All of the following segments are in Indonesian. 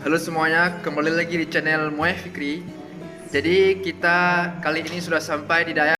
Halo semuanya, kembali lagi di channel Moe Fikri. Jadi kita kali ini sudah sampai di daerah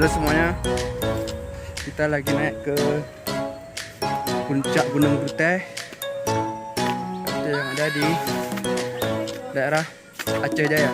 Halo semuanya, kita lagi naik ke puncak Gunung Putih yang ada di daerah Aceh Jaya.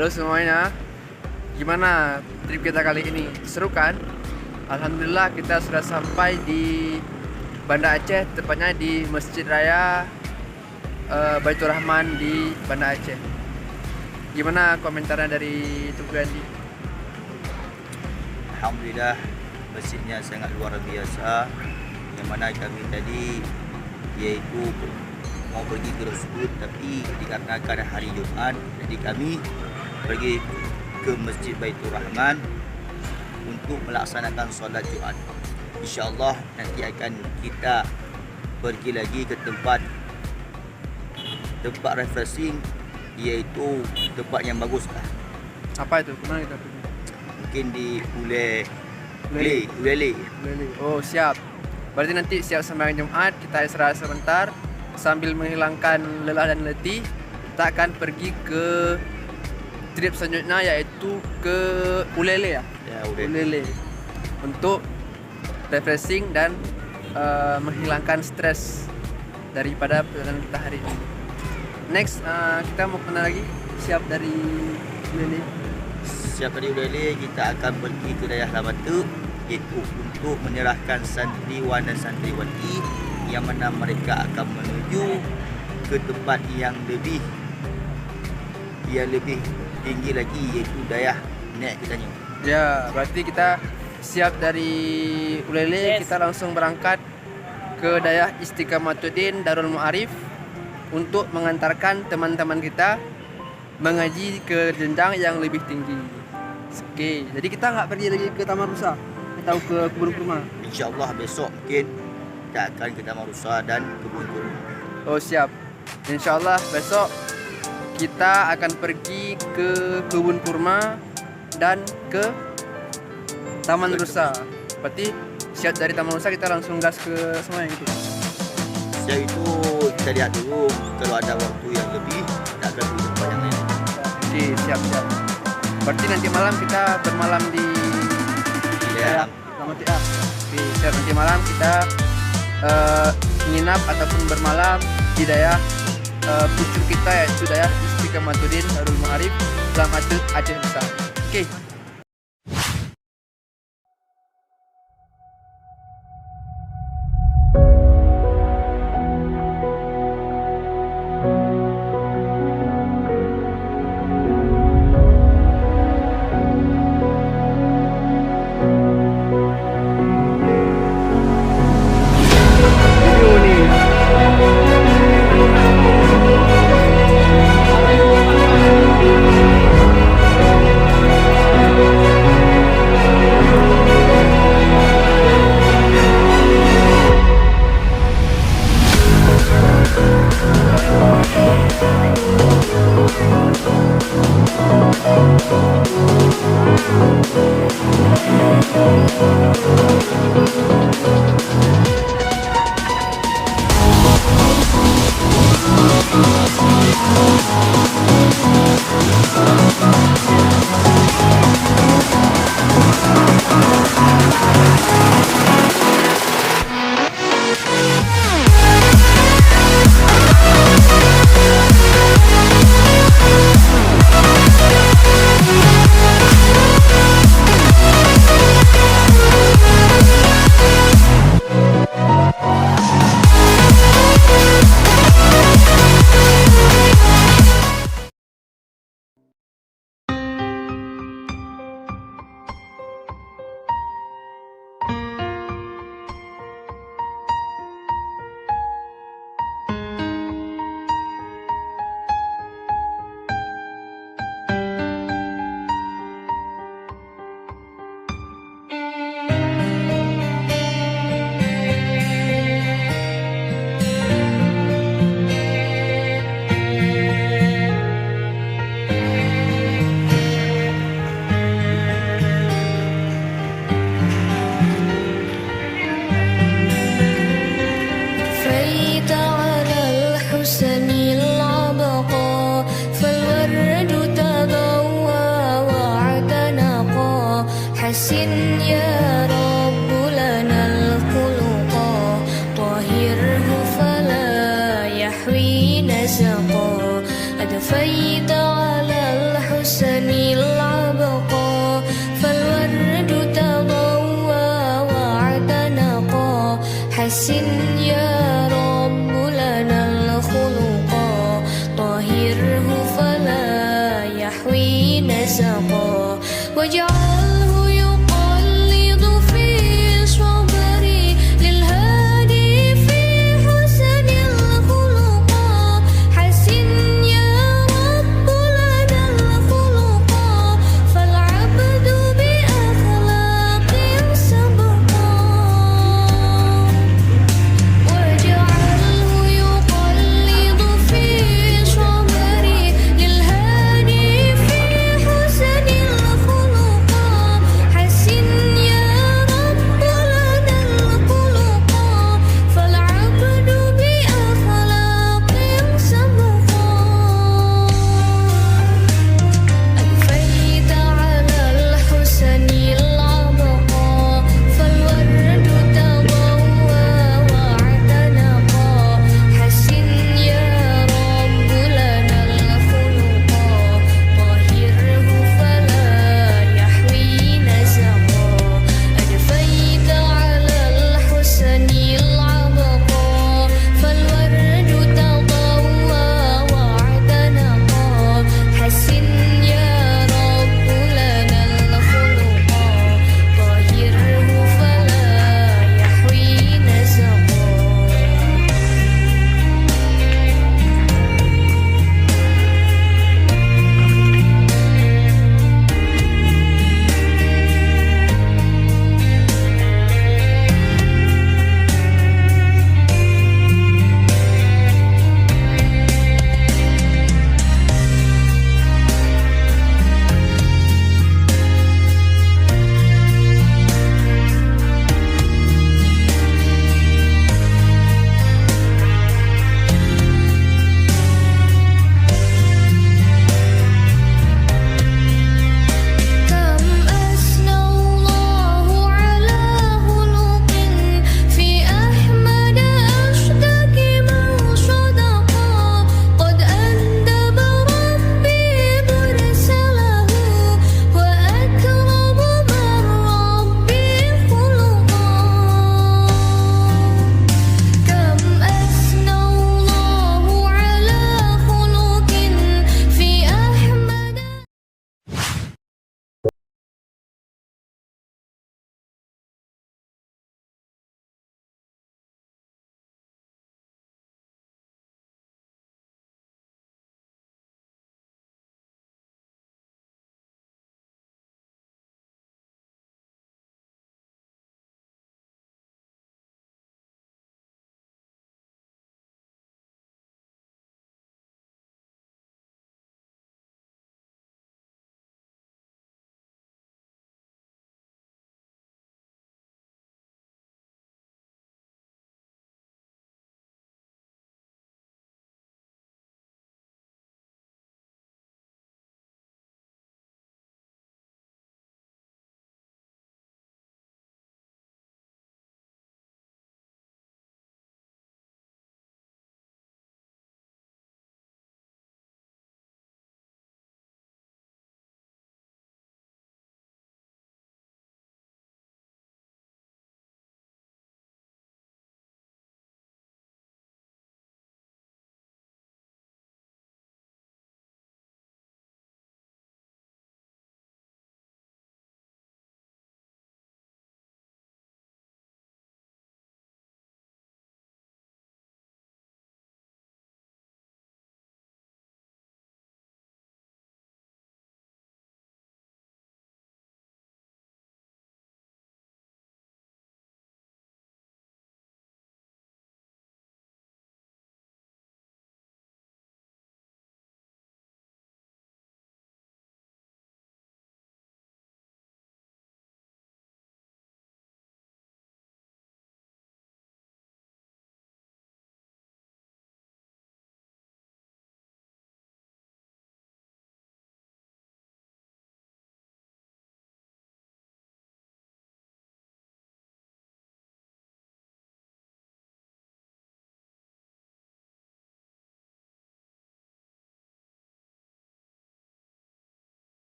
Halo semuanya, gimana trip kita kali ini? Seru kan? Alhamdulillah kita sudah sampai di Banda Aceh, tepatnya di Masjid Raya Baitur Rahman di Banda Aceh. Gimana komentarnya dari Tugu Andi? Alhamdulillah, masjidnya sangat luar biasa. Yang mana kami tadi yaitu mau pergi ke Rosbud, tapi dikarenakan hari Jumat, jadi kami pergi ke Masjid Baitur Rahman untuk melaksanakan solat Jumat. InsyaAllah nanti akan kita pergi lagi ke tempat refreshing, iaitu tempat yang bagus lah. Apa itu? Kemana kita pergi? Mungkin di Ulele. Oh siap. Berarti nanti siap sembahyang Jumat, kita istirahat sebentar sambil menghilangkan lelah dan letih. Kita akan pergi ke trip selanjutnya, yaitu ke Ulele ya. Ulele untuk refreshing dan menghilangkan stres daripada perjalanan kita hari ini. Next, kita mau kemana lagi? Siap dari Ulele. Siap dari Ulele, kita akan pergi ke daerah Labatu, iaitu untuk menyerahkan santriwan dan santriwati yang mana mereka akan menuju ke tempat yang lebih tinggi lagi, iaitu daerah Nek Ketanyu. Ya, berarti kita siap dari Ulele, kita langsung berangkat ke daerah Istiqamatuddin Darul Ma'arif untuk mengantarkan teman-teman kita mengaji ke jenjang yang lebih tinggi. Oke, jadi kita nggak pergi lagi ke Taman Rusa atau ke kebun kurma. InsyaAllah besok mungkin kita akan ke Taman Rusa dan kebun kurma. Oh siap, InsyaAllah besok kita akan pergi ke kebun kurma dan ke Taman Rusa. Berarti siap dari Taman Rusa kita langsung gas ke semuanya gitu. Setelah itu kita lihat dulu, kalau ada waktu yang lebih kita akan pergi tempat yang lain. Oke, siap. Berarti nanti malam kita bermalam di daerah Lamatia. Oke, siap. Nanti malam kita nginap ataupun bermalam di daerah pucuk kita, yaitu daerah Istiqamatuddin Darul Ma'arif Lamatia Aceh Besar. Oke. أضفيت على الحسن حسن العبقى فالورد تضوى واعتنقا حسن يا